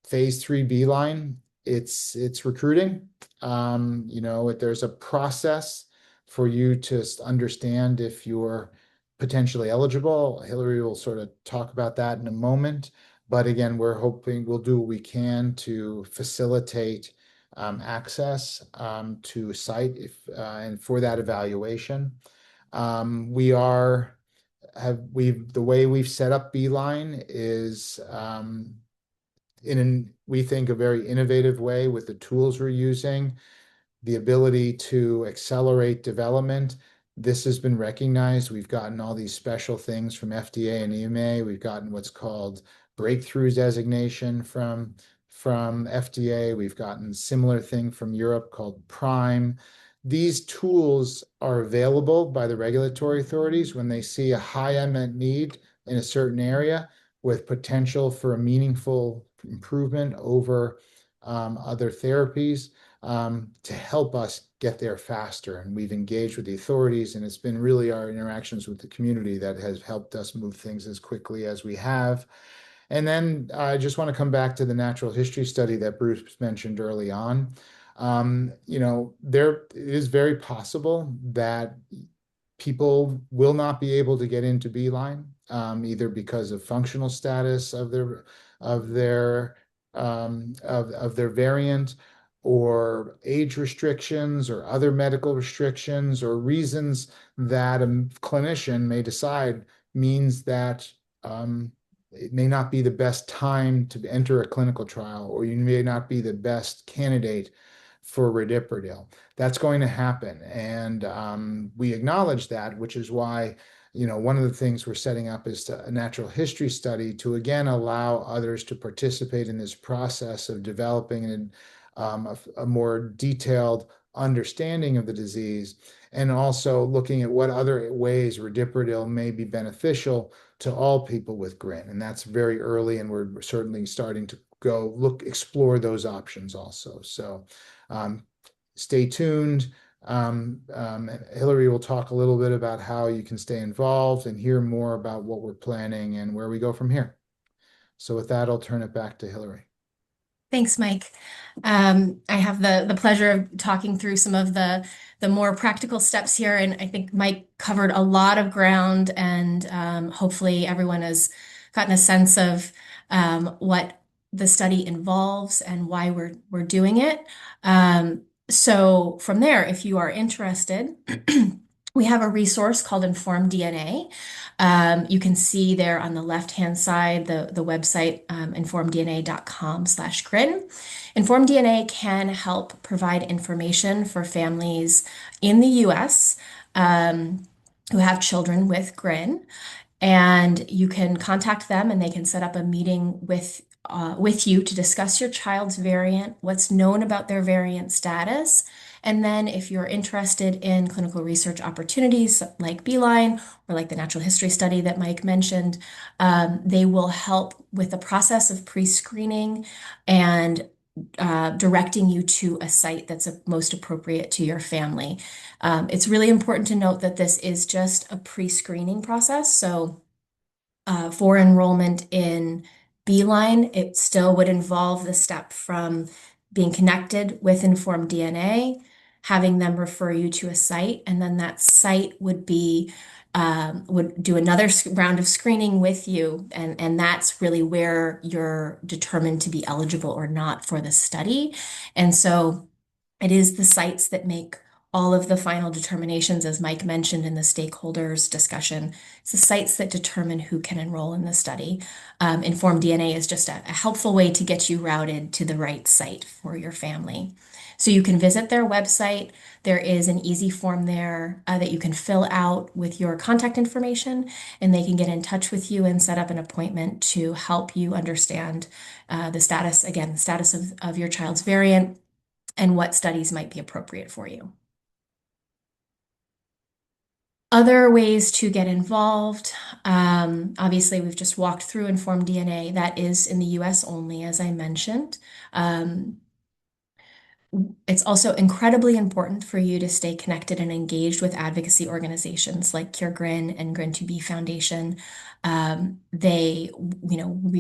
Phase 3 Beeline, it's recruiting. There's a process for you to understand if you're potentially eligible. Hillary will sort of talk about that in a moment. But again, we're hoping we'll do what we can to facilitate access to a site and for that evaluation. The way we've set up Beeline is we think, a very innovative way with the tools we're using, the ability to accelerate development. This has been recognized. We've gotten all these special things from FDA and EMA. We've gotten what's called breakthrough designation from FDA. We've gotten a similar thing from Europe called Prime. These tools are available by the regulatory authorities when they see a high unmet need in a certain area with potential for a meaningful improvement over other therapies, to help us get there faster. And we've engaged with the authorities, and it's been really our interactions with the community that has helped us move things as quickly as we have. And then I just want to come back to the natural history study that Bruce mentioned early on. It is very possible that people will not be able to get into Beeline, either because of functional status of their variant, or age restrictions or other medical restrictions or reasons that a clinician may decide means that it may not be the best time to enter a clinical trial, or you may not be the best candidate for Radiprodil. That's going to happen. And we acknowledge that, which is why, one of the things we're setting up is a natural history study to, again, allow others to participate in this process of developing a more detailed understanding of the disease, and also looking at what other ways Radiprodil may be beneficial to all people with GRIN. And that's very early, and we're certainly starting to explore those options also. So stay tuned. Hillary will talk a little bit about how you can stay involved and hear more about what we're planning and where we go from here. So with that, I'll turn it back to Hillary. Thanks, Mike. I have the pleasure of talking through some of the more practical steps here, and I think Mike covered a lot of ground, and hopefully everyone has gotten a sense of what the study involves and why we're doing it. So from there, if you are interested, we have a resource called Informed DNA. You can see there on the left-hand side the website informeddna.com/GRIN. Informed DNA can help provide information for families in the US who have children with GRIN. And you can contact them and they can set up a meeting with you to discuss your child's variant, what's known about their variant status. And then if you're interested in clinical research opportunities like Beeline or like the natural history study that Mike mentioned, they will help with the process of pre-screening and directing you to a site that's most appropriate to your family. It's really important to note that this is just a pre-screening process. So for enrollment in Beeline, it still would involve the step from being connected with Informed DNA, having them refer you to a site, and then that site would do another round of screening with you, and that's really where you're determined to be eligible or not for the study. And so it is the sites that make all of the final determinations, as Mike mentioned in the stakeholders discussion. It's the sites that determine who can enroll in the study. Informed DNA is just a helpful way to get you routed to the right site for your family. So you can visit their website. There is an easy form there that you can fill out with your contact information, and they can get in touch with you and set up an appointment to help you understand the status of your child's variant and what studies might be appropriate for you. Other ways to get involved, obviously we've just walked through Informed DNA. That is in the US only, as I mentioned. It's also incredibly important for you to stay connected and engaged with advocacy organizations like Cure GRIN and GRIN2B Foundation. We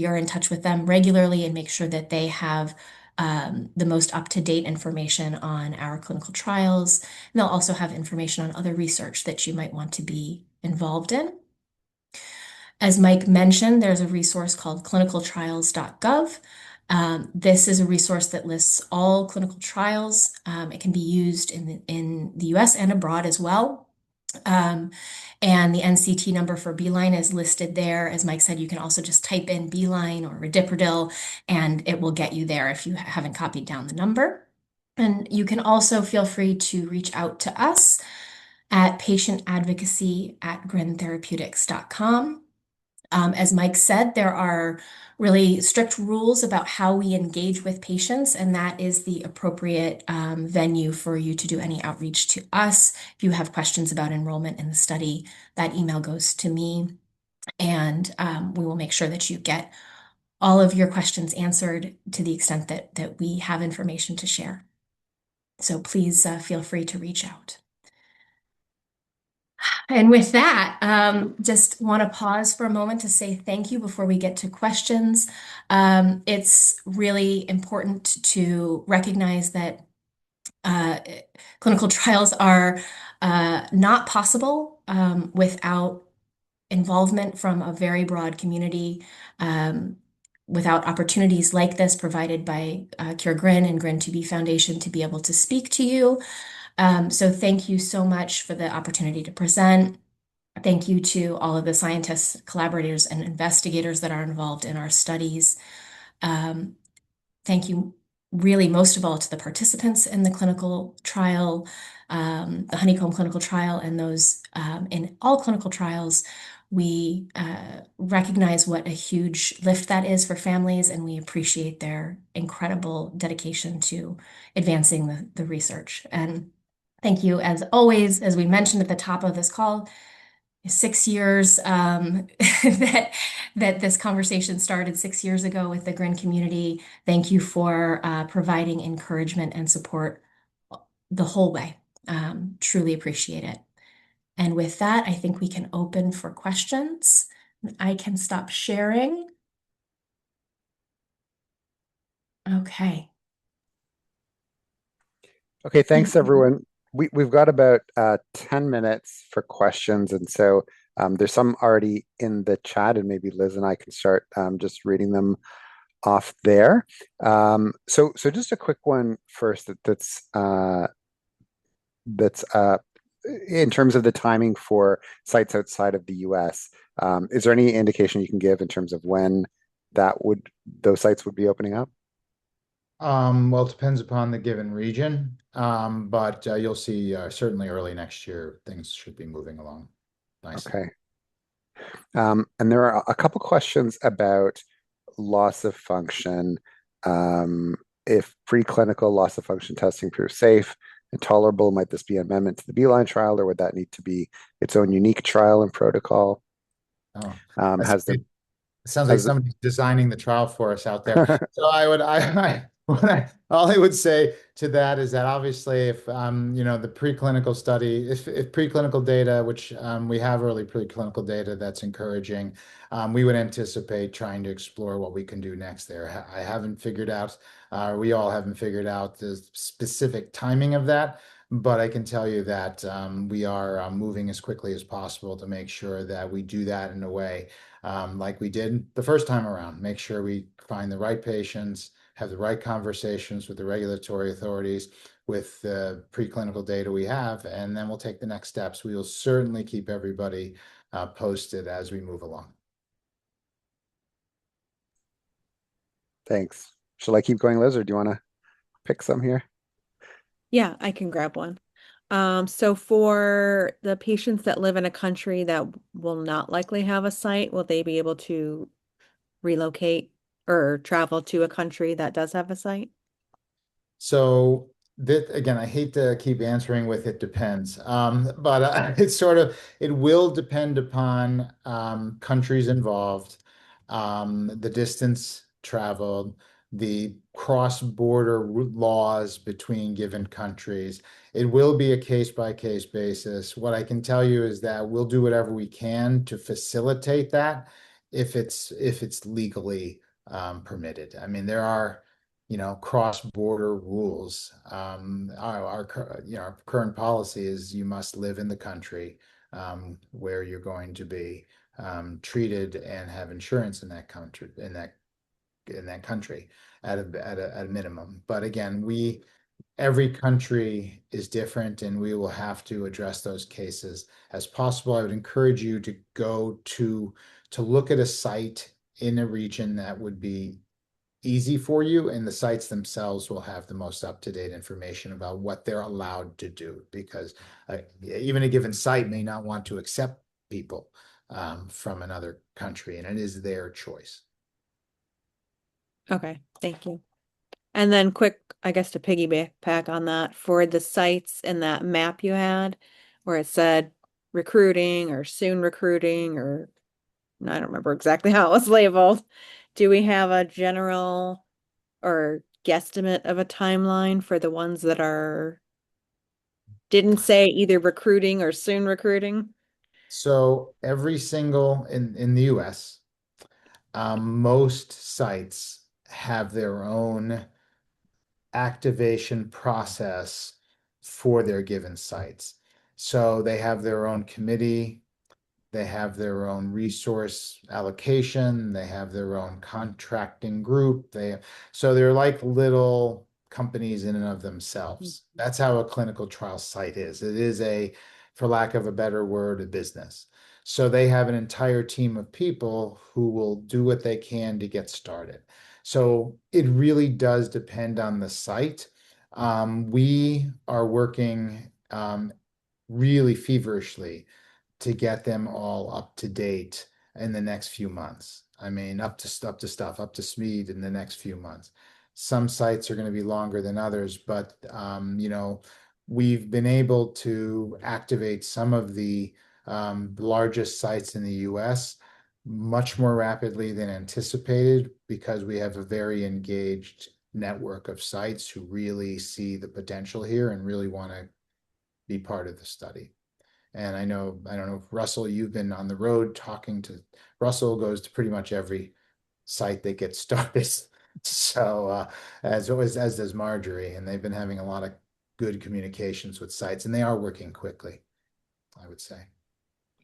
are in touch with them regularly and make sure that they have the most up-to-date information on our clinical trials. And they'll also have information on other research that you might want to be involved in. As Mike mentioned, there's a resource called clinicaltrials.gov. This is a resource that lists all clinical trials. It can be used in the US and abroad as well. And the NCT number for Beeline is listed there. As Mike said, you can also just type in Beeline or Radiprodil, and it will get you there if you haven't copied down the number. And you can also feel free to reach out to us at patientadvocacy@grintherapeutics.com. As Mike said, there are really strict rules about how we engage with patients, and that is the appropriate venue for you to do any outreach to us. If you have questions about enrollment in the study, that email goes to me, and we will make sure that you get all of your questions answered to the extent that we have information to share. So please feel free to reach out. And with that, just want to pause for a moment to say thank you before we get to questions. It's really important to recognize that clinical trials are not possible without involvement from a very broad community. without opportunities like this provided by Cure GRIN and GRIN 2B Foundation to be able to speak to you. So thank you so much for the opportunity to present. Thank you to all of the scientists, collaborators, and investigators that are involved in our studies. Thank you really most of all to the participants in the clinical trial, the Honeycomb clinical trial, and those in all clinical trials. We recognize what a huge lift that is for families, and we appreciate their incredible dedication to advancing the research. And thank you, as always, as we mentioned at the top of this call, 6 years that this conversation started 6 years ago with the GRIN community. Thank you for providing encouragement and support the whole way. Truly appreciate it. And with that, I think we can open for questions. I can stop sharing. Okay. Okay, thanks everyone. We've got about 10 minutes for questions, and so there's some already in the chat, and maybe Liz and I can start just reading them off there. So just a quick one first that's in terms of the timing for sites outside of the US. Is there any indication you can give in terms of when those sites would be opening up? Well, it depends upon the given region, but you'll see certainly early next year things should be moving along nicely. Okay. And there are a couple questions about loss of function. If preclinical loss of function testing proves safe and tolerable, might this be an amendment to the Beeline trial, or would that need to be its own unique trial and protocol? Oh, Has there it sounds like has the, somebody's designing the trial for us out there. So all I would say to that is that obviously if the preclinical study, if preclinical data, which we have early preclinical data that's encouraging, we would anticipate trying to explore what we can do next there. I haven't figured out, we all haven't figured out the specific timing of that, but I can tell you that we are moving as quickly as possible to make sure that we do that in a way like we did the first time around. Make sure we find the right patients, have the right conversations with the regulatory authorities, with the preclinical data we have, and then we'll take the next steps. We will certainly keep everybody posted as we move along. Thanks. Shall I keep going, Liz, or do you want to pick some here? Yeah, I can grab one. So for the patients that live in a country that will not likely have a site, will they be able to relocate or travel to a country that does have a site? So that again, I hate to keep answering with it depends, but it will depend upon countries involved, the distance traveled, the cross-border laws between given countries. It will be a case-by-case basis. What I can tell you is that we'll do whatever we can to facilitate that if it's legally permitted. I mean, there are cross-border rules. Our current policy is you must live in the country where you're going to be treated and have insurance in that country at a minimum. But again, every country is different, and we will have to address those cases as possible. I would encourage you to go to look at a site in a region that would be easy for you, and the sites themselves will have the most up-to-date information about what they're allowed to do, because even a given site may not want to accept people from another country, and it is their choice. Okay, thank you. And then quick, I guess to piggyback on that, for the sites in that map you had where it said recruiting or soon recruiting, or I don't remember exactly how it was labeled. Do we have a general or guesstimate of a timeline for the ones that didn't say either recruiting or soon recruiting? So every single in the US, most sites have their own activation process for their given sites. So they have their own committee. They have their own resource allocation. They have their own contracting group. So they're like little companies in and of themselves. That's how a clinical trial site is. It is for lack of a better word, a business. So they have an entire team of people who will do what they can to get started. So it really does depend on the site. We are working really feverishly to get them all up to date in the next few months. I mean, up to speed in the next few months. Some sites are going to be longer than others, but we've been able to activate some of the largest sites in the US much more rapidly than anticipated because we have a very engaged network of sites who really see the potential here and really want to be part of the study. And I don't know, Russell, you've been on the road talking to, Russell goes to pretty much every site that gets started. So as always, as does Marjorie, and they've been having a lot of good communications with sites, and they are working quickly, I would say.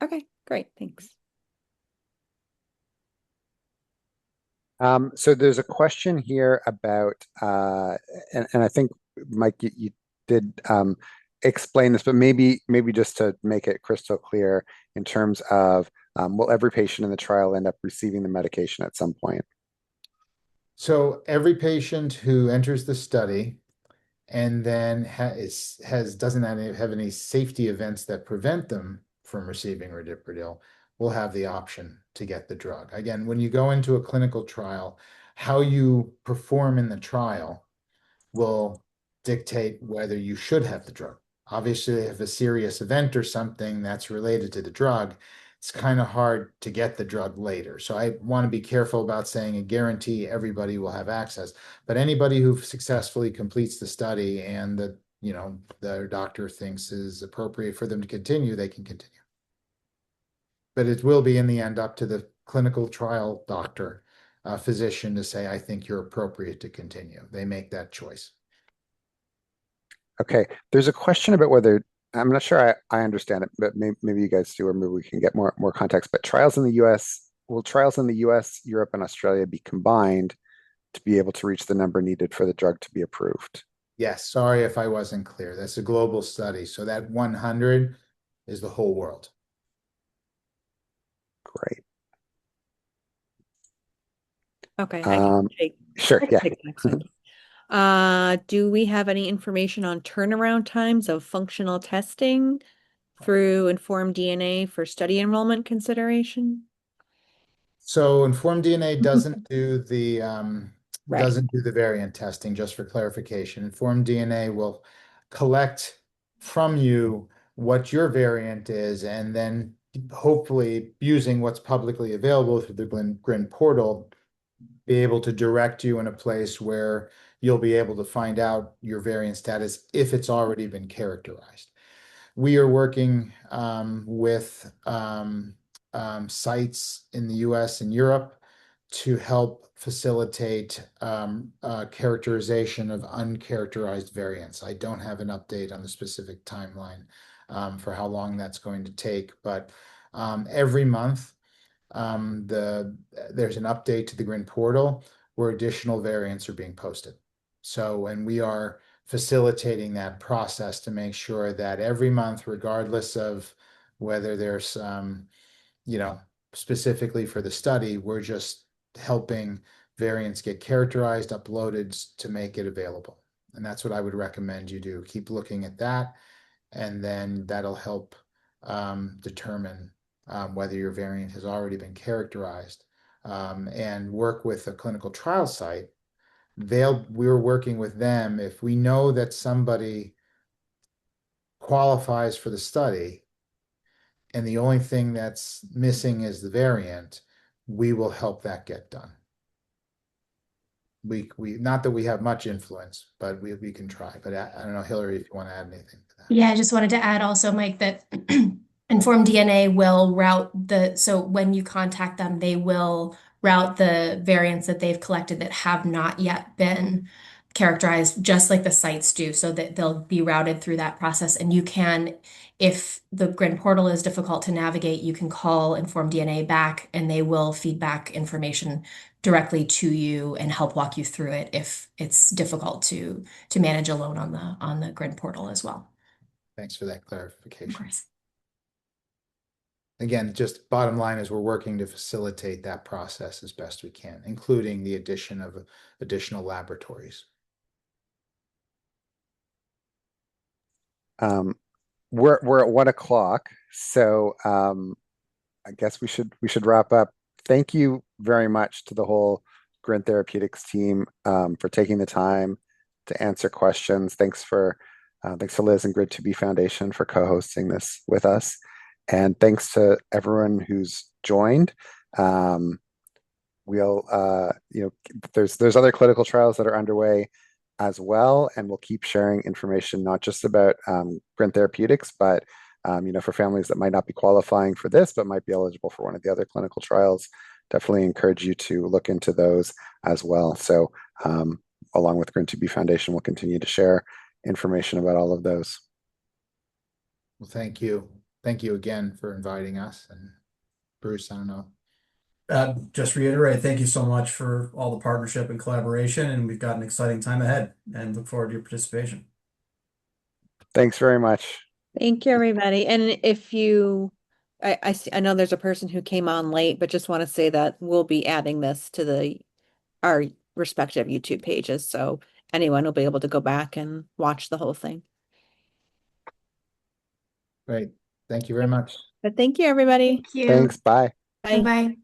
Okay, great. Thanks. So there's a question here about, and I think, Mike, you did explain this, but maybe just to make it crystal clear in terms of, will every patient in the trial end up receiving the medication at some point? So every patient who enters the study and then doesn't have any safety events that prevent them from receiving Radiprodil will have the option to get the drug. Again, when you go into a clinical trial, how you perform in the trial will dictate whether you should have the drug. Obviously, if a serious event or something that's related to the drug, it's kind of hard to get the drug later. So I want to be careful about saying a guarantee everybody will have access. But anybody who successfully completes the study and their doctor thinks is appropriate for them to continue, they can continue. But it will be in the end up to the clinical trial doctor, physician to say, I think you're appropriate to continue. They make that choice. Okay, there's a question about whether, I'm not sure I understand it, but maybe you guys do, or maybe we can get more context. But trials in the US, will trials in the US, Europe, and Australia be combined to be able to reach the number needed for the drug to be approved? Yes, sorry if I wasn't clear. That's a global study. So that 100 is the whole world. Great. Okay, I can sure, yeah. take the next one. Do we have any information on turnaround times of functional testing through Informed DNA for study enrollment consideration? So Informed DNA doesn't do the Right. doesn't do the variant testing, just for clarification. Informed DNA will collect from you what your variant is, and then hopefully using what's publicly available through the GRIN portal, be able to direct you in a place where you'll be able to find out your variant status if it's already been characterized. We are working with sites in the US and Europe to help facilitate characterization of uncharacterized variants. I don't have an update on the specific timeline for how long that's going to take, but every month there's an update to the GRIN portal where additional variants are being posted. So, and we are facilitating that process to make sure that every month, regardless of whether there's, specifically for the study, we're just helping variants get characterized, uploaded to make it available. And that's what I would recommend you do. Keep looking at that, and then that'll help determine whether your variant has already been characterized, and work with a clinical trial site. We're working with them. If we know that somebody qualifies for the study and the only thing that's missing is the variant, we will help that get done. We not that we have much influence, but we can try. But I don't know, Hillary, if you want to add anything to that. Yeah, I just wanted to add also, Mike, that Informed DNA will so when you contact them, they will route the variants that they've collected that have not yet been characterized, just like the sites do, so that they'll be routed through that process. And you can, If the GRIN portal is difficult to navigate, you can call Inform DNA back and they will feed back information directly to you and help walk you through it if it's difficult to manage alone on the GRIN portal as well. Thanks for that Of clarification. course. Again, just bottom line is we're working to facilitate that process as best we can, including the addition of additional laboratories. We're at 1 o'clock, so I guess we should wrap up. Thank you very much to the whole GRIN Therapeutics team for taking the time to answer questions. Thanks to Liz and GRIN2B Foundation for co-hosting this with us, and thanks to everyone who's joined. There's other clinical trials that are underway as well, and we'll keep sharing information not just about GRIN Therapeutics, but for families that might not be qualifying for this but might be eligible for one of the other clinical trials. Definitely encourage you to look into those as well. So along with GRIN2B Foundation, we'll continue to share information about all of those. Well, thank you. Thank you again for inviting us. And Bruce, I don't know. Just reiterate, thank you so much for all the partnership and collaboration, and we've got an exciting time ahead and look forward to your participation. Thanks very much. Thank you, everybody. And if you, I know there's a person who came on late, but just want to say that we'll be adding this to our respective YouTube pages, so anyone will be able to go back and watch the whole thing. Great. Thank you very much. But thank you, everybody. Thank you. Thanks. Bye. Bye. Bye-bye.